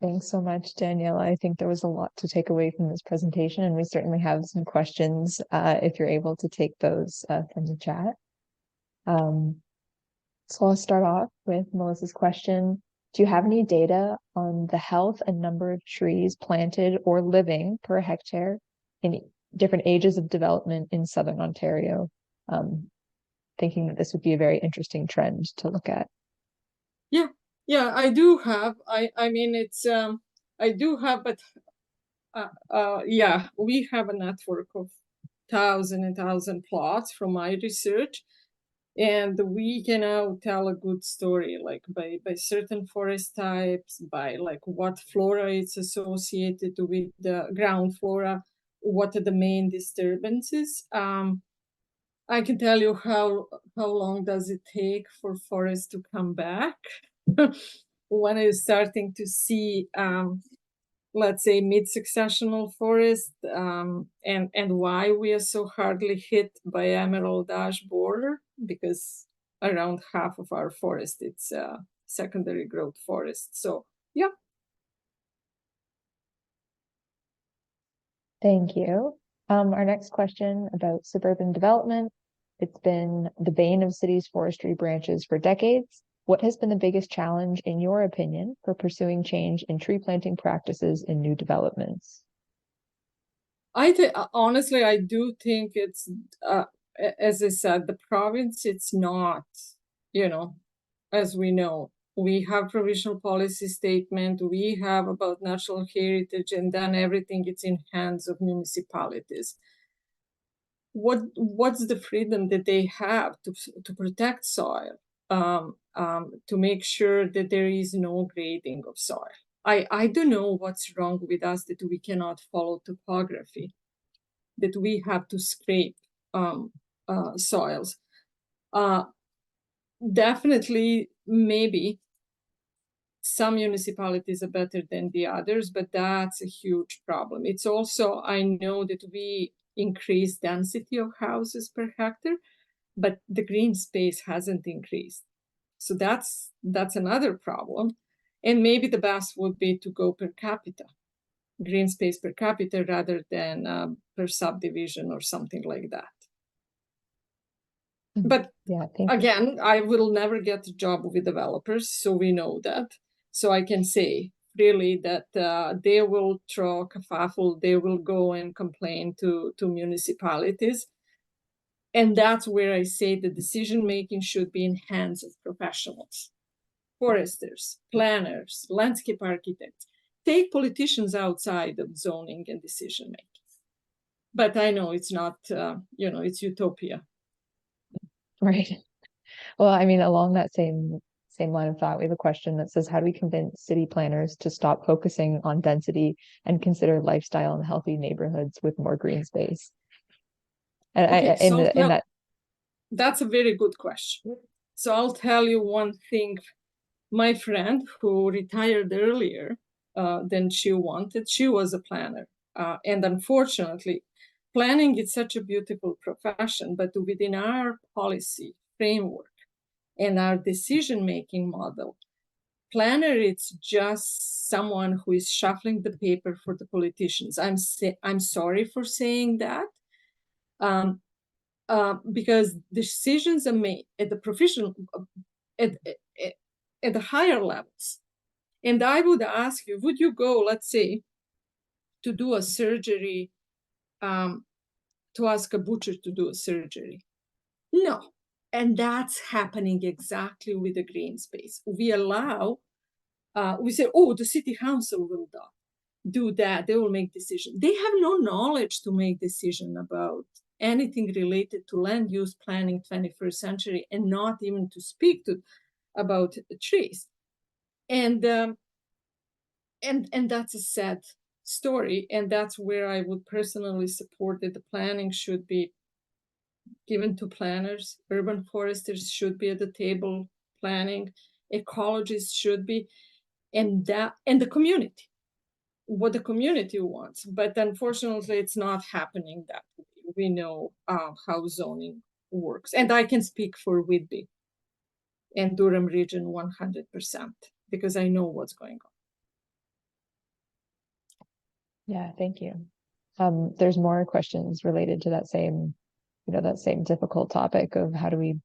Thanks so much, Daniela. I think there was a lot to take away from this presentation, and we certainly have some questions if you're able to take those from the chat. So I'll start off with Melissa's question. Do you have any data on the health and number of trees planted or living per hectare in different ages of development in Southern Ontario? Thinking that this would be a very interesting trend to look at. Yeah, I do have. I mean, it's I do have, but yeah, we have a network of 1,000 plots from my research, and we can now tell a good story, like by certain forest types, by like what flora it's associated with the ground flora, what are the main disturbances. I can tell you how long does it take for forests to come back when you're starting to see, let's say, mid-successional forest, and why we are so hardly hit by emerald ash borer, because around half of our forest, it's secondary growth forest. So, yeah. Thank you. Our next question about suburban development. It's been the bane of cities' forestry branches for decades. What has been the biggest challenge, in your opinion, for pursuing change in tree planting practices in new developments? Honestly, I do think it's, as I said, the province, it's not, as we know, we have provisional policy statement, we have about natural heritage, and then everything it's in hands of municipalities. What's the freedom that they have to protect soil, to make sure that there is no grading of soil? I don't know what's wrong with us that we cannot follow topography, that we have to scrape soils. Definitely, maybe some municipalities are better than the others, but that's a huge problem. It's also, I know that we increase density of houses per hectare, but the green space hasn't increased. So that's another problem. And maybe the best would be to go per capita, green space per capita, rather than per subdivision or something like that. But yeah, again, I will never get a job with developers, so we know that. So I can say really that they will throw a kerfuffle, they will go and complain to municipalities. And that's where I say the decision-making should be in hands of professionals, foresters, planners, landscape architects. Take politicians outside of zoning and decision-making. But I know it's not, it's utopia. Right. Well, I mean, along that same line of thought, we have a question that says, how do we convince city planners to stop focusing on density and consider lifestyle and healthy neighborhoods with more green space? And that's a very good question. So I'll tell you one thing. My friend who retired earlier than she wanted, she was a planner. And unfortunately, planning is such a beautiful profession, but within our policy framework and our decision-making model, planner, it's just someone who is shuffling the paper for the politicians. I'm sorry for saying that, because decisions are made at the professional, at, at, at the higher levels. And I would ask you, would you go, let's say, to do a surgery, to ask a butcher to do a surgery? No. And that's happening exactly with the Greenspace. We allow, we say, oh, the city council will do that. They will make decisions. They have no knowledge to make decision about anything related to land use planning 21st century, and not even to speak to about trees. And that's a sad story. And that's where I would personally support that the planning should be given to planners. Urban foresters should be at the table planning. Ecologists should be, and the community, what the community wants. But unfortunately, it's not happening that way. We know how zoning works. And I can speak for Whitby and Durham region 100%, because I know what's going on. Yeah, thank you. There's more questions related to that same, that same difficult topic of how do we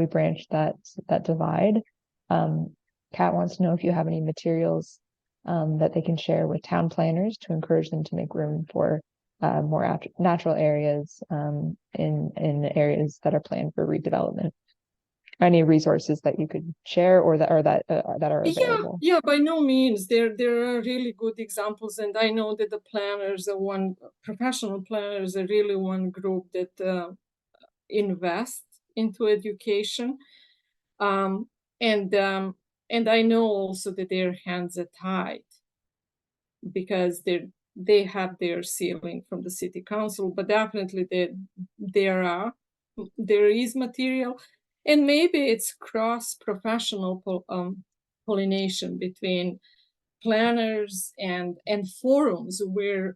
branch that divide. Kat wants to know if you have any materials that they can share with town planners to encourage them to make room for more natural areas in areas that are planned for redevelopment. Any resources that you could share or that are available? Yeah, by no means. There are really good examples, and I know that the planners are professional planners are really one group that invest into education, and I know also that their hands are tied because they have their ceiling from the city council, but definitely there is material. And maybe it's cross-professional pollination between planners and forums where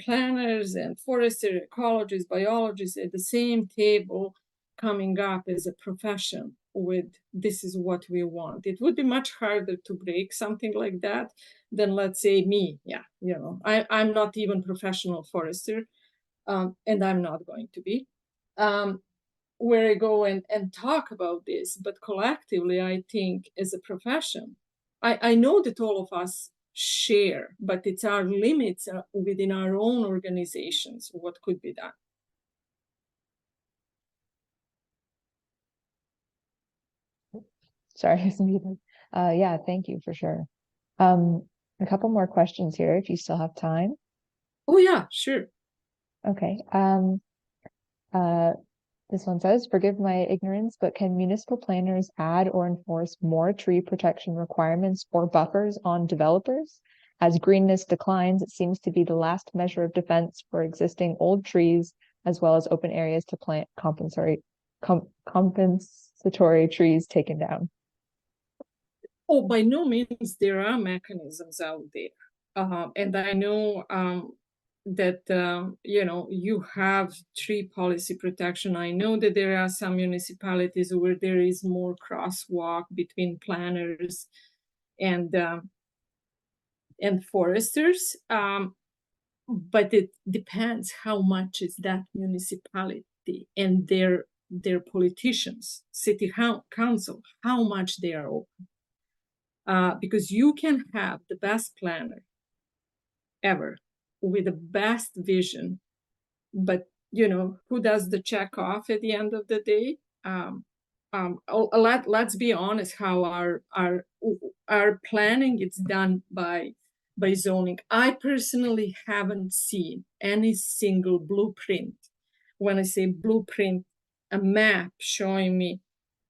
planners and forestry ecologists, biologists at the same table coming up as a profession with this is what we want. It would be much harder to break something like that than, let's say, me. Yeah, I'm not even professional forester, and I'm not going to be. Where I go and talk about this, but collectively, I think as a profession, I know that all of us share, but it's our limits within our own organizations, what could be done. Sorry, I was muted. Yeah, thank you for sure. A couple more questions here, if you still have time. Oh yeah, sure. Okay. This one says, forgive my ignorance, but can municipal planners add or enforce more tree protection requirements or buffers on developers? As greenness declines, it seems to be the last measure of defense for existing old trees, as well as open areas to plant compensatory trees taken down. Oh, by no means there are mechanisms out there. And I know that, you have tree policy protection. I know that there are some municipalities where there is more crosswalk between planners and foresters. But it depends how much is that municipality and their politicians, city council, how much they are open. Because you can have the best planner ever with the best vision, but who does the check off at the end of the day? Let's be honest, how our planning is done by zoning. I personally haven't seen any single blueprint. When I say blueprint, a map showing me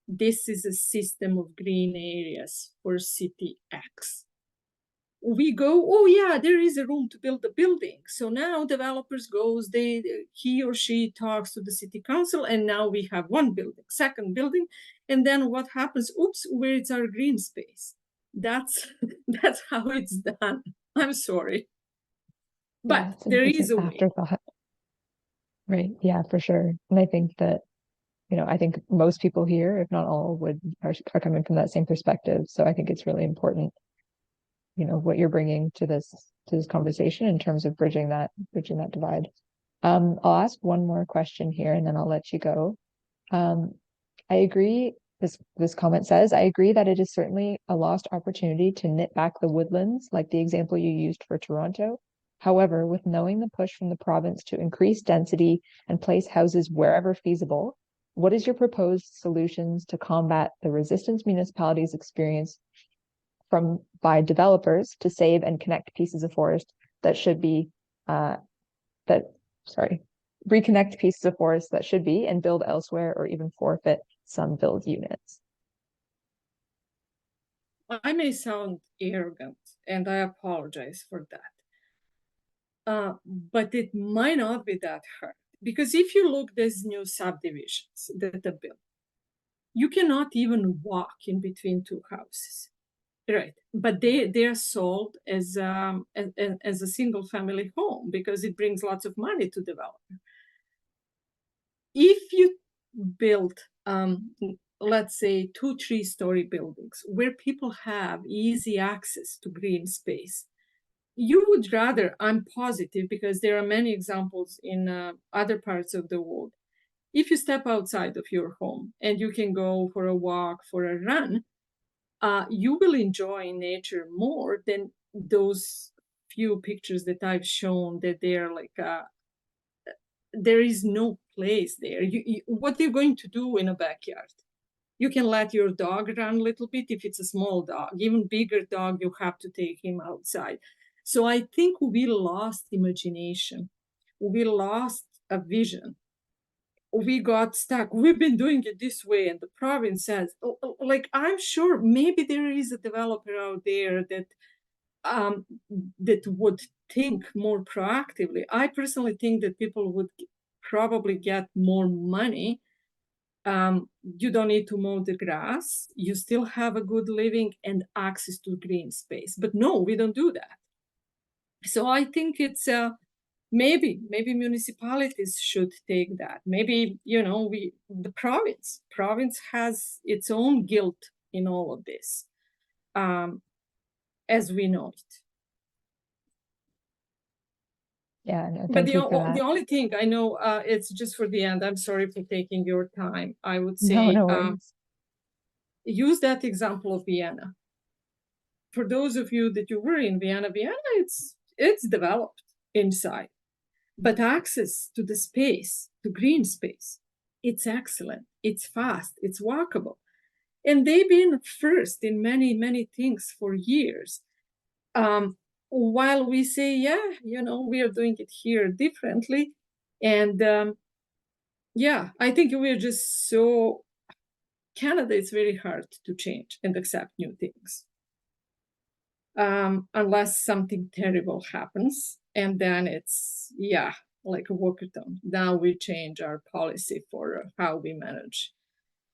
this is a system of green areas for city X. We go, oh yeah, there is a room to build a building. So now developers goes, he or she talks to the city council, and now we have one building, second building, and then what happens? Oops, where is our green space? That's how it's done. I'm sorry, but there is a way. Afterthought. Right. Yeah, for sure. And I think that I think most people here, if not all, are coming from that same perspective. So I think it's really important, what you're bringing to this conversation in terms of bridging that divide. I'll ask one more question here and then I'll let you go. I agree. This comment says, I agree that it is certainly a lost opportunity to knit back the woodlands, like the example you used for Toronto. However, with knowing the push from the province to increase density and place houses wherever feasible, what is your proposed solutions to combat the resistance municipalities experience by developers to save and connect pieces of forest that should be reconnect pieces of forest that should be and build elsewhere, or even forfeit some build units? I may sound arrogant, and I apologize for that. But it might not be that hard. Because if you look these new subdivisions that are built, you cannot even walk in between two houses. Right, but they are sold as a single family home because it brings lots of money to developer. If you build, let's say, 2-3-story buildings where people have easy access to green space, you would rather, I'm positive, because there are many examples in other parts of the world. If you step outside of your home and you can go for a walk, for a run, you will enjoy nature more than those few pictures that I've shown that they're like, there is no place there. What are you going to do in a backyard? You can let your dog run a little bit if it's a small dog. Even bigger dog, you have to take him outside. So I think we lost imagination. We lost a vision. We got stuck. We've been doing it this way, and the province says, like, I'm sure maybe there is a developer out there that that would think more proactively. I personally think that people would probably get more money. You don't need to mow the grass. You still have a good living and access to green space. But no, we don't do that. So I think it's maybe municipalities should take that. Maybe the province has its own guilt in all of this, as we know it. Yeah, no, But thank you for that. the only thing I know, it's just for the end. I'm sorry for taking your time. I would No, say no worries. use that example of Vienna. For those of you that you were in Vienna, it's developed inside. But access to the space, to green space, it's excellent, it's fast, it's walkable. And they've been first in many, many things for years. While we say, yeah, we are doing it here differently. And yeah, I think we're just so, Canada, it's very hard to change and accept new things. Unless something terrible happens. And then it's, yeah, like a walkathon. Now we change our policy for how we manage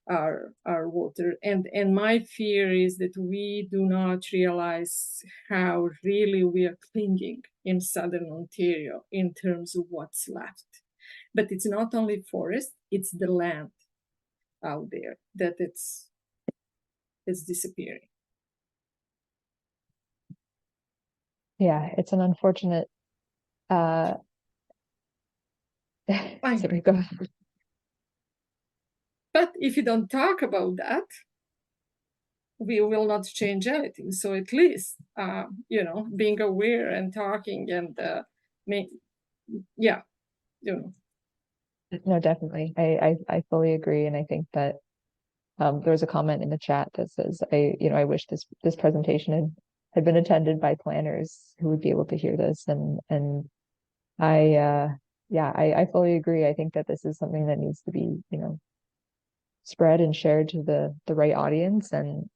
our water. And my fear is that we do not realize how really we are clinging in Southern Ontario in terms of what's left. But it's not only forest, it's the land out there that it's disappearing. Yeah, it's an unfortunate sorry, go ahead. But if you don't talk about that, we will not change anything. So at least, being aware and talking and yeah, No, definitely. I fully agree. And I think that there was a comment in the chat that says, I wish this presentation had been attended by planners who would be able to hear this. And I fully agree. I think that this is something that needs to be, spread and shared to the right audience, and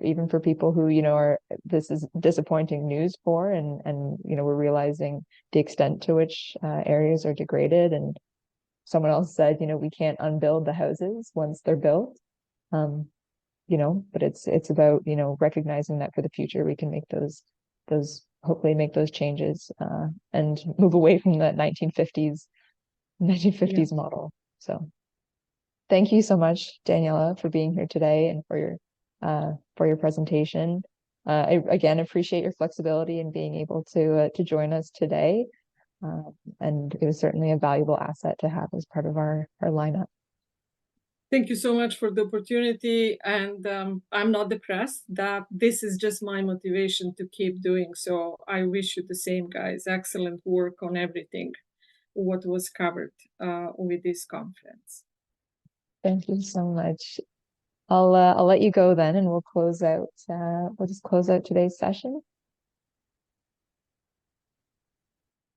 even for people who, this is disappointing news for, and we're realizing the extent to which areas are degraded. And someone else said, we can't unbuild the houses once they're built. But it's about, recognizing that for the future we can make those hopefully make those changes and move away from the 1950s model. So Thank you so much, Daniela, for being here today and for your presentation. I again appreciate your flexibility in being able to join us today. And it was certainly a valuable asset to have as part of our lineup. Thank you so much for the opportunity. And I'm not depressed. That this is just my motivation to keep doing so. I wish you the same, guys. Excellent work on everything what was covered with this conference. Thank you so much. I'll let you go then, and we'll just close out today's session.